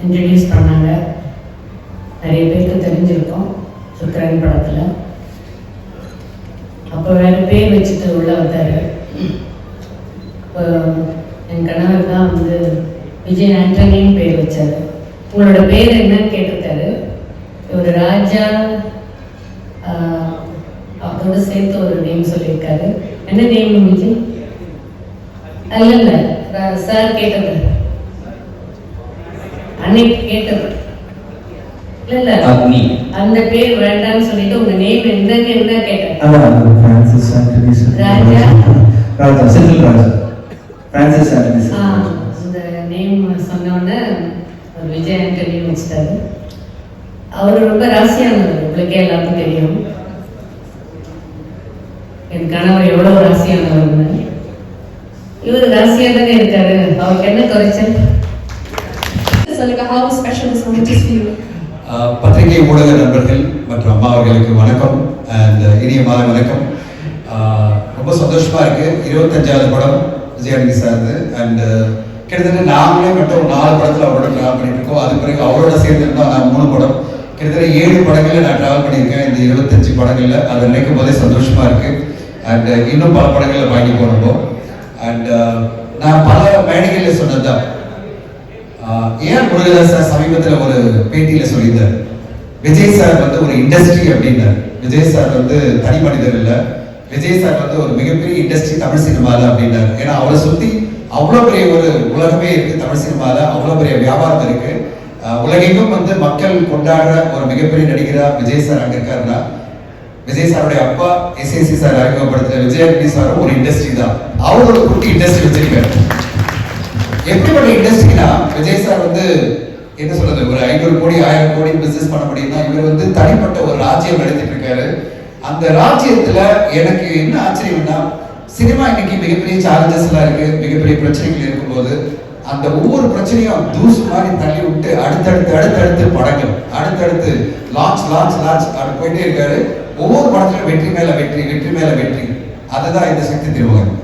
Introduce பண்ணாங்க. நிறைய பேருக்கு தெரிஞ்சிருக்கோம் சுக்கரன் படத்தில். அப்போ வேறு பேர் வச்சுட்டு உள்ள வந்தார். இப்போ என் கணவர் தான் வந்து விஜய் ஆண்டனின்னு பேர் வச்சார். உங்களோட பேர் என்னன்னு கேட்டிருக்காரு. ஒரு ராஜா அதோட சேர்த்து ஒரு நேம் சொல்லியிருக்காரு. என்ன நேம் விஜய்? இல்ல சார் கேட்டது, அன்னைக்கு கேட்டது இல்ல அந்த பேர் வேண்டாம்னு சொல்லிட்டு உங்க நேம் என்னன்னு என்ன கேட்டேன். ராஜா ராஜா செந்தில் ராஜா பிரான்சிஸ் ஆண்டனி. அந்த நேம் சொன்னோடனே ஒரு விஜய் ஆண்டனி வச்சுட்டாரு. அவர் ரொம்ப ராசியானவர், உங்களுக்கே எல்லாருக்கும் தெரியும். என் கணவர் எவ்வளவு ராசியானவர்னு. இவர் ராசியா தானே இருக்காரு, அவருக்கு என்ன குறைச்சல் சொல்லுங்க. How special is it for you? பத்திரிகை ஊடக நண்பர்கள் மற்றும் அம்மா அவர்களுக்கு வணக்கம் அண்ட் இனிய மாலை வணக்கம். ரொம்ப சந்தோஷமா இருக்கு. 25வது படம் விஜய் ஆண்டனி சார்ந்து அண்ட் கிட்டத்தட்ட நாங்களே மட்டும் 4 படத்தில் அவரோட ட்ராவல் பண்ணிட்டு இருக்கோம். அது பிறகு அவரோட சேர்ந்துருந்தோம் நான் 3 படம், கிட்டத்தட்ட 7 படங்களில் நான் ட்ராவல் பண்ணியிருக்கேன் இந்த 25 படங்களில். அதை நினைக்கும் போதே சந்தோஷமா இருக்கு. அண்ட் இன்னும் பல படங்களில் வாங்கி போனோம். அண்ட் நான் பல மேடைகளில் சொன்னதுதான். ஏன் முருகதாஸ் சார் சமீபத்தில் ஒரு பேட்டியில் சொல்லியிருந்தார், விஜய் சார் வந்து ஒரு இண்டஸ்ட்ரி அப்படின்னார். விஜய் சார் வந்து தனி மனிதர் இல்லை, விஜய் சார் வந்து ஒரு மிகப்பெரிய இண்டஸ்ட்ரி தமிழ் சினிமாவில் அப்படின்னார். ஏன்னா அவரை சுற்றி அவ்வளோ பெரிய ஒரு உலகமே இருக்கு. தமிழ் சினிமாவில் அவ்வளோ பெரிய வியாபாரம் இருக்கு. உலகெங்கும் வந்து மக்கள் கொண்டாடுற ஒரு மிகப்பெரிய நடிகரா விஜய் சார் அங்கே இருக்காருன்னா, விஜய் சாருடைய அப்பா எஸ்ஏசி சார் அறிமுகப்படுத்துற விஜய் ஆண்டனி சாரும் ஒரு இண்டஸ்ட்ரி தான். அவர் ஒரு குட்டி இண்டஸ்ட்ரி வச்சிருக்காரு. எப்படிப்பட்ட இண்டஸ்ட்ரினா, விஜய் சார் வந்து என்ன சொல்றது, ஒரு 500 கோடி 1000 கோடி பிசினஸ் பண்ண முடியும்னா, இவர் வந்து தனிப்பட்ட ஒரு ராஜ்யம் நடத்திட்டு இருக்காரு. அந்த ராஜ்யத்துல எனக்கு என்ன ஆச்சரியம்னா, சினிமா இன்னைக்கு மிகப்பெரிய சேலஞ்சஸ் எல்லாம் இருக்கு, மிகப்பெரிய பிரச்சனைகள் இருக்கும்போது அந்த ஒவ்வொரு பிரச்சனையும் தூசு மாதிரி தள்ளி விட்டு அடுத்தடுத்து படங்கள், அடுத்தடுத்து லான்ச் அப்படி போயிட்டே இருக்காரு. ஒவ்வொரு படத்திலும் வெற்றி மேல வெற்றி. அதுதான் இந்த சக்தி திருமகன்.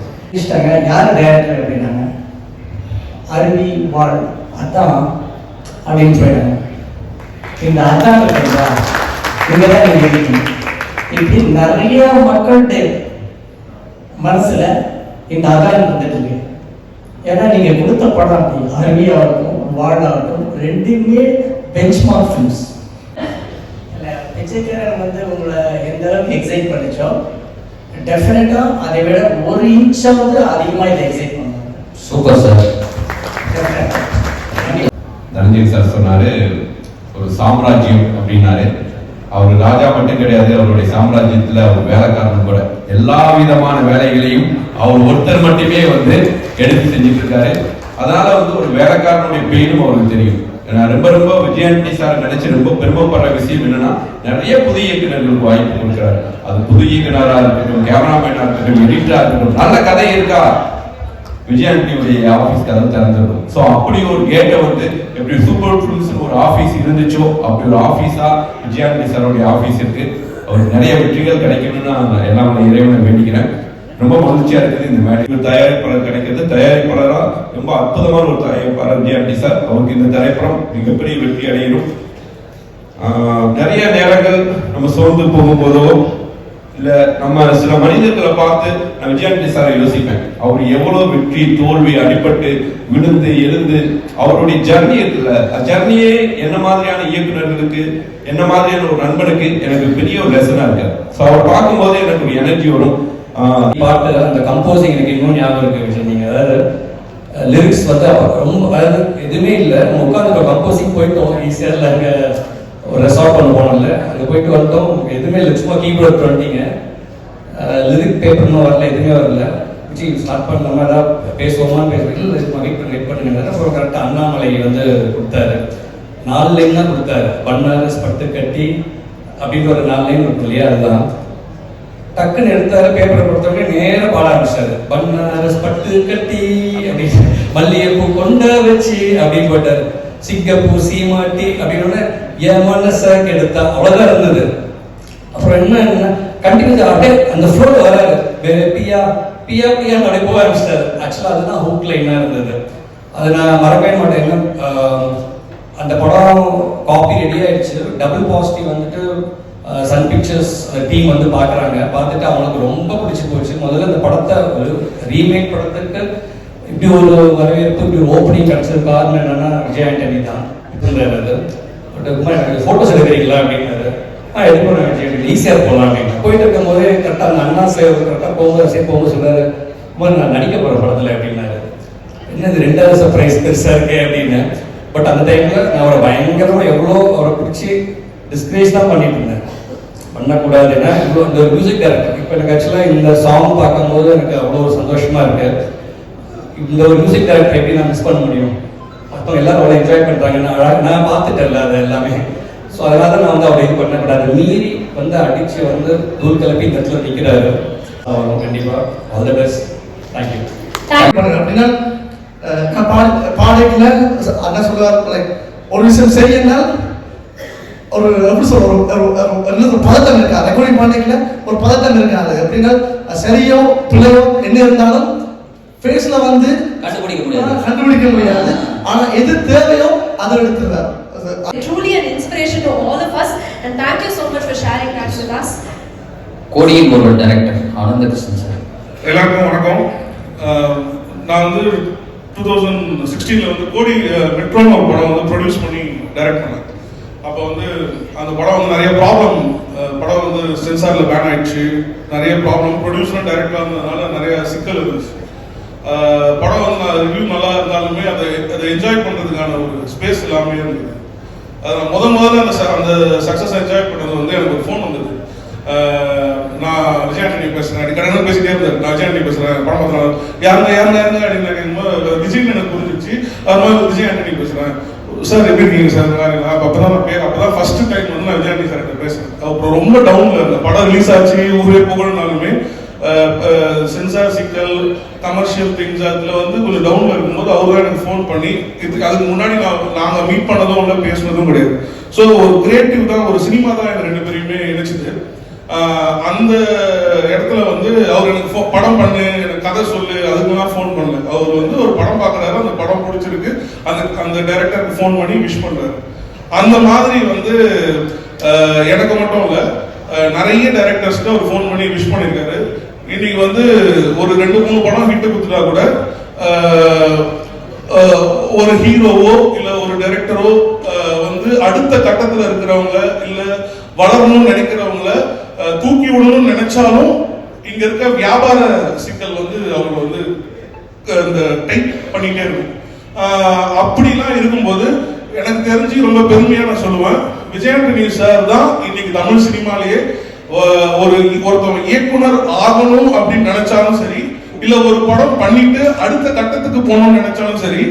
யார் டைரக்டர் அப்படின்னாங்க, அருவி வாழ் அதான் அப்படின்னு சொல்லிட்டாங்க. இந்த அதான் இருக்குங்களா, இங்கதான் நீங்க இருக்கீங்க. இப்படி நிறைய மக்களுடைய மனசுல இந்த அதான் வந்துட்டு இருக்கு. ஏன்னா நீங்க கொடுத்த படம் அப்படி அருவியாகட்டும் வாழ்நாகட்டும் ரெண்டுமே பெஞ்ச்மார்க் ஃபிலிம்ஸ். விஜயகாரன் வந்து உங்களை எந்த அளவுக்கு எக்ஸைட் பண்ணிச்சோ, டெஃபினட்டா அதை விட 1 இன்ச்சாவது அதிகமாக இதை எக்ஸைட் பண்ணுவாங்க. Super sir. தனஞ்சய் சார் சொன்னாரு ஒரு சாம்ராஜ்யம் அப்படின்னாரு. அவர் ராஜா மட்டும் கிடையாது, அவருடைய சாம்ராஜ்யத்துல அவர் வேலைக்காரன் கூட. எல்லா விதமான வேலைகளையும் அவர் ஒருத்தர் மட்டுமே வந்து எடுத்து செஞ்சுட்டு இருக்காரு. அதனால வந்து ஒரு வேலைக்காரனுடைய பெயினும் அவருக்கு தெரியும். நான் ரொம்ப விஜய் ஆண்டனி சார் நினைச்சு ரொம்ப பெருமைப்படுற விஷயம் என்னன்னா, நிறைய புதிய இயக்குநர்களுக்கு வாய்ப்பு கொடுக்கிறாரு. அது புது இயக்குனரா இருக்கட்டும், கேமராமேனா இருக்கட்டும், எடிட்டரா இருக்கட்டும், நல்ல கதை இருக்கா, விஜய் ஆண்டனியுடைய ஆபீஸ் கதவு திறந்துடும். ஸோ அப்படி ஒரு கேட்டை வந்து எப்படி சூப்பர் ஃபிலிம்ஸ் ஒரு ஆஃபீஸ் இருந்துச்சோ அப்படி ஒரு ஆஃபீஸா விஜய் ஆண்டனி சாரோடைய ஆஃபீஸ் இருக்கு. அவருக்கு நிறைய வெற்றிகள் கிடைக்கணும்னு நான் எல்லாம் இறைவனை வேண்டிக்கிறேன். ரொம்ப மகிழ்ச்சியா இருக்குது இந்த மேடை. தயாரிப்பாளர் கிடைக்கிறது, தயாரிப்பாளரா ரொம்ப அற்புதமான ஒரு தயாரிப்பாளர் விஜய் ஆண்டனி சார். அவருக்கு இந்த திரைப்படம் மிகப்பெரிய வெற்றி அடையணும். நிறைய நேரங்கள் நம்ம சோர்ந்து போகும்போதோ இல்ல நம்ம சில மனிதர்களை பார்த்து நான் விஜய் ஆண்டனி சாரை யோசிப்பேன். அவர் எவ்வளவு வெற்றி தோல்வி அடிபட்டு விழுந்து எழுந்து அவருடைய ஜர்னி இருக்குல்ல, ஜர்னியே என்ன மாதிரியான இயக்குநர்களுக்கு என்ன மாதிரியான ஒரு நண்பனுக்கு எனக்கு பெரிய ஒரு லெசனா இருக்கு. ஸோ அவர் பார்க்கும்போது எனக்கு ஒரு எனர்ஜி வரும். பாட்டு அந்த கம்போசிங் எனக்கு இன்னும் ஞாபகம் இருக்கு. நீங்க அதாவது லிரிக்ஸ் வந்து ரொம்ப அதாவது எதுவுமே இல்லை, நம்ம உட்காந்து கம்போசிங் போயிட்டோம். ஈஸியாக அங்கே ஒரு ரெசார்ட் பண்ண போனோம்ல, அங்கே போயிட்டு வந்தோம். எதுவுமே இல்லை, சும்மா கீபோர்ட் பண்ணிட்டீங்க, லிரிக் பேப்பர்னு வரல, எதுவுமே வரல. ஸ்டார்ட் பண்ண நம்ம ஏதாவது பேசுவோமான்னு பேசுறது சும்மா வெயிட் பண்ணுங்க. அப்புறம் கரெக்டாக அண்ணாமலை வந்து கொடுத்தாரு. 4 லைன் தான் கொடுத்தாரு. பன்னாரஸ் பட்டு கட்டி அப்படின்னு ஒரு 4 லைன் இருக்கும் இல்லையா, அதுதான் டக்குன்னு எடுத்தாரு. பேப்பரை கொடுத்தவங்க நேரம் பாட ஆரம்பிச்சாரு. பன்னாரஸ் பட்டு கட்டி அப்படின்னு, மல்லிகைப்பூ கொண்ட வச்சு அப்படின்னு போட்டாரு. சிங்கப்பூ சீமாட்டி அப்படின்னு என் மனச கெடுத்தா, அவ்வளவுதான் இருந்தது. அப்புறம் என்ன கண்டினியூ அப்படியே அந்த ஃப்ளோல வராது. பியா பியா பியா அப்படியே போக ஆரம்பிச்சிட்டாரு. ஆக்சுவலா அதுதான் ஹூக் லைனா இருந்தது. அது நான் மறக்கவே மாட்டேன். அந்த டபுள் பாசிட்டிவ் வந்துட்டு சன் பிக்சர்ஸ் டீம் வந்து பார்க்குறாங்க. பார்த்துட்டு அவங்களுக்கு ரொம்ப பிடிச்சி போச்சு. முதல்ல இந்த படத்தை ஒரு ரீமேக் படத்துக்கு இப்படி ஒரு வரவேற்பு, இப்படி ஒரு ஓப்பனிங் கிடச்சது காரணம் என்னன்னா விஜய் ஆண்டனி தான். பட் எனக்கு ஃபோட்டோஸ் எடுக்கிறீங்களா அப்படின்னாரு. எடுக்கணும் விஜய் ஆண்டனி, ஈஸியாக போகலாம் அப்படின்னு. போயிட்டு இருக்கும் போதே கரெக்டாக அந்த அண்ணா சேவை கரெக்டாக போகும்போது சொன்னார், நான் நடிக்க போகிற படத்தில் அப்படின்னாரு. என்னது 2வது சர்ப்ரைஸ் பெருசாக இருக்கே அப்படின்னு. பட் அந்த டைமில் நான் அவரை பயங்கரமாக எவ்வளோ அவரை பிடிச்சி டிஸ்கரேஜ் தான் பண்ணிட்டு இருந்தேன். பண்ணக்கூடாது. ஏன்னா இவ்வளோ இந்த மியூசிக் டைரக்டர் இப்போ எனக்கு ஆக்சுவலாக இந்த சாங் பார்க்கும்போது எனக்கு அவ்வளோ ஒரு சந்தோஷமாக இருக்குது. இந்த ஒரு மியூசிக் டைரக்டர் எப்படி நான் மிஸ் பண்ண முடியும்? மற்றவங்க எல்லாரும் அவ்வளோ என்ஜாய் பண்ணுறாங்க, நான் பார்த்துட்டேன்ல அது எல்லாமே. ஸோ அதனால தான் நான் வந்து அவ்வளோ இது பண்ணக்கூடாது. மீறி வந்து அடித்து வந்து தூள் கிளப்பி இந்த இடத்துல நிற்கிறாரு. கண்டிப்பாக ஆல் தி பெஸ்ட். தேங்க்யூ. அப்படின்னா பாடல அண்ணா சொல்லுவார், லைக் ஒரு விஷயம் செய்யனா ஒரு எப்படி சொல்ற ஒரு பதட்டம் இருக்கா, ரெக்கார்டிங் பாடல ஒரு பதட்டம் இருக்காது. எப்படின்னா சரியோ பிள்ளையோ என்ன இருந்தாலும் ஃபேஸ்ல வந்து கண்டுபிடிக்க முடியாது. ஆனா எது தேவையோ அதை எடுத்துருவார். Truly an inspiration to all of us, and thank you so much for sharing that with us. கோடியின் ஒரு டைரக்டர் ஆனந்தகிருஷ்ணன் சார். எல்லாருக்கும் வணக்கம். நான் வந்து 2016 வந்து கோடி மெட்ரோன்னு ஒரு படம் வந்து ப்ரொடியூஸ் பண்ணி டைரக்ட் பண்ணேன். அப்போ வந்து அந்த படம் வந்து நிறைய ப்ராப்ளம், படம் வந்து சென்சாரில் பேன் ஆயிடுச்சு, நிறைய ப்ராப்ளம், ப்ரொடியூசரும் டைரக்டராக இருந்ததுனால நிறைய சிக்கல் இருந்துச்சு. படம் வந்து நான் ரிவ்யூ நல்லா இருந்தாலுமே அதை என்ஜாய் பண்ணுறதுக்கான ஒரு ஸ்பேஸ் எல்லாமே இருந்தது. அதை முதல்ல அந்த சக்ஸஸ் என்ஜாய் பண்ணது வந்து எனக்கு ஒரு ஃபோன் வந்தது. நான் விஜய் ஆண்டனி பேசுகிறேன், கடனை பேசிட்டே இருந்தார். நான் விஜய் ஆண்டனி பேசுகிறேன், படம் பார்த்துறேன், யாருங்க அப்படின்னு விஜய்னு எனக்கு புரிஞ்சிச்சு. அது மாதிரி விஜய் ஆண்டனி பேசுகிறேன் சார், எப்படி இருக்கீங்க சார்? அப்பதான் ஃபர்ஸ்ட் டைம் வந்து நான் விஜய் ஆண்டனி சார் பேசுகிறேன். அப்புறம் ரொம்ப டவுன்ல இருந்தேன். படம் ரிலீஸ் ஆச்சு, ஊரே புகழ்னாலுமே சென்சார் சிக்கல், கமர்ஷியல் திங்ஸ் அதில் வந்து கொஞ்சம் டவுன்ல இருக்கும்போது அவர் தான் எனக்கு ஃபோன் பண்ணி, அதுக்கு முன்னாடி நாங்கள் மீட் பண்ணதும் இல்லை, பேசுனதும் கிடையாது. ஸோ ஒரு கிரியேட்டிவ் தான், ஒரு சினிமா தான் எங்கள் 2 பேரையுமே இணைச்சிது. அந்த இடத்துல வந்து அவர் எனக்கு படம் பண்ணு, எனக்கு கதை சொல்லு, அதுக்கெல்லாம் ஃபோன் பண்ணல. அவர் வந்து ஒரு படம் பார்க்குறாரு, அந்த படம் பிடிச்சிருக்கு, அந்த டைரக்டருக்கு ஃபோன் பண்ணி விஷ் பண்ணுறாரு. அந்த மாதிரி வந்து எனக்கு மட்டும் இல்லை, நிறைய டைரக்டர்ஸ்க்கு அவர் ஃபோன் பண்ணி விஷ் பண்ணியிருக்காரு. இன்னைக்கு வந்து ஒரு 2-3 படம் ஹிட் கொடுத்துட்டா கூட ஒரு ஹீரோவோ இல்லை ஒரு டைரக்டரோ வந்து அடுத்த கட்டத்தில் இருக்கிறவங்க இல்லை வளரணும்னு நினைக்கிறவங்கள தூக்கி விடணும்னு நினைச்சாலும் இங்க இருக்க வியாபார சிக்கல் வந்து அவங்க வந்து இந்த டைப் பண்ணிட்டே இருக்கும். அப்படிலாம் இருக்கும்போது எனக்கு தெரிஞ்சு ரொம்ப பெருமையா நான் சொல்லுவேன், விஜய் ஆண்டனி சார் தான் இன்னைக்கு தமிழ் சினிமாலேயே ஒருத்தவங்க இயக்குனர் ஆகணும் அப்படின்னு நினைச்சாலும் சரி, இல்ல ஒரு படம் பண்ணிட்டு அடுத்த கட்டத்துக்கு போகணும்னு நினைச்சாலும் சரி,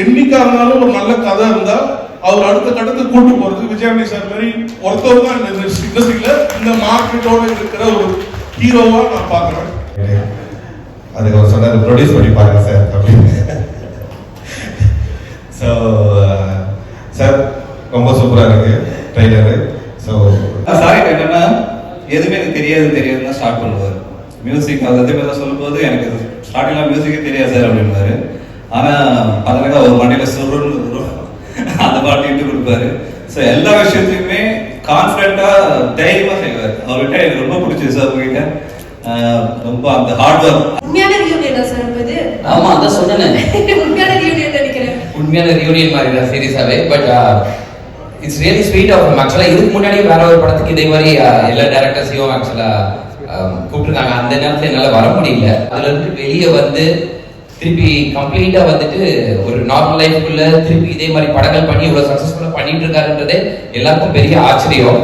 என்னைக்கா இருந்தாலும் ஒரு நல்ல கதை இருந்தா அவர் அடுத்த கட்டத்துக்கு கூட்டு போறது விஜய் ஆண்டனி சார் மாதிரி ஒருத்தர் தான் இந்த இண்டஸ்ட்ரியில இந்த மார்க்கெட்டோட இருக்கிற ஒரு ஹீரோவா நான் பாக்குறேன். அதுக்கு அவர் சொன்னார், ப்ரொடியூஸ் பண்ணி பாருங்க சார் அப்படின்னு. ஸோ சார் ரொம்ப சூப்பராக இருக்கு ட்ரெய்லரு. ஸோ சார் என்னன்னா எதுவுமே எனக்கு தெரியாதுன்னு ஸ்டார்ட் பண்ணுவார். மியூசிக் அது எதுவுமே தான் சொல்லும்போது எனக்கு ஸ்டார்டிங்லாம் மியூசிக்கே தெரியாது சார் அப்படின்வாரு. ஆனால் பார்த்தீங்கன்னா ஒரு மண்டியில் சுருன்னு அந்த பாட்டு இட்டு கொடுப்பாரு. ஸோ எல்லா விஷயத்தையுமே கான்ஃபிடென்ட்டாக தைரியமாக செய்வார். அவர்கிட்ட எனக்கு ரொம்ப பிடிச்சது சார் உங்ககிட்ட ரொம்ப அந்த ஹார்ட் ஒர்க். உண்மையான ரியூனியன் சார் இது. ஆமா அதான் சொன்னேன், உண்மையான ரியூனியன் நினைக்கிறேன். உண்மையான ரியூனியன் மாதிரி தான் சீரியஸாவே. But it's really sweet of him. ஆக்சுவலா இதுக்கு முன்னாடி வேற ஒரு படத்துக்கு இதே மாதிரி எல்லா டைரக்டர்ஸையும் ஆக்சுவலா கூப்பிட்டுருக்காங்க. அந்த நேரத்தில் என்னால் வர முடியல. அதுல இருந்து வெளியே வந்து திருப்பி கம்ப்ளீட்டா வந்துட்டு ஒரு நார்மல் லைஃப்குள்ள திருப்பி இதே மாதிரி படங்கள் பண்ணி இவ்வளவு சக்சஸ்ஃபுல்லா பண்ணிட்டு இருக்காருன்றதே எல்லாருக்கும் பெரிய ஆச்சரியம்.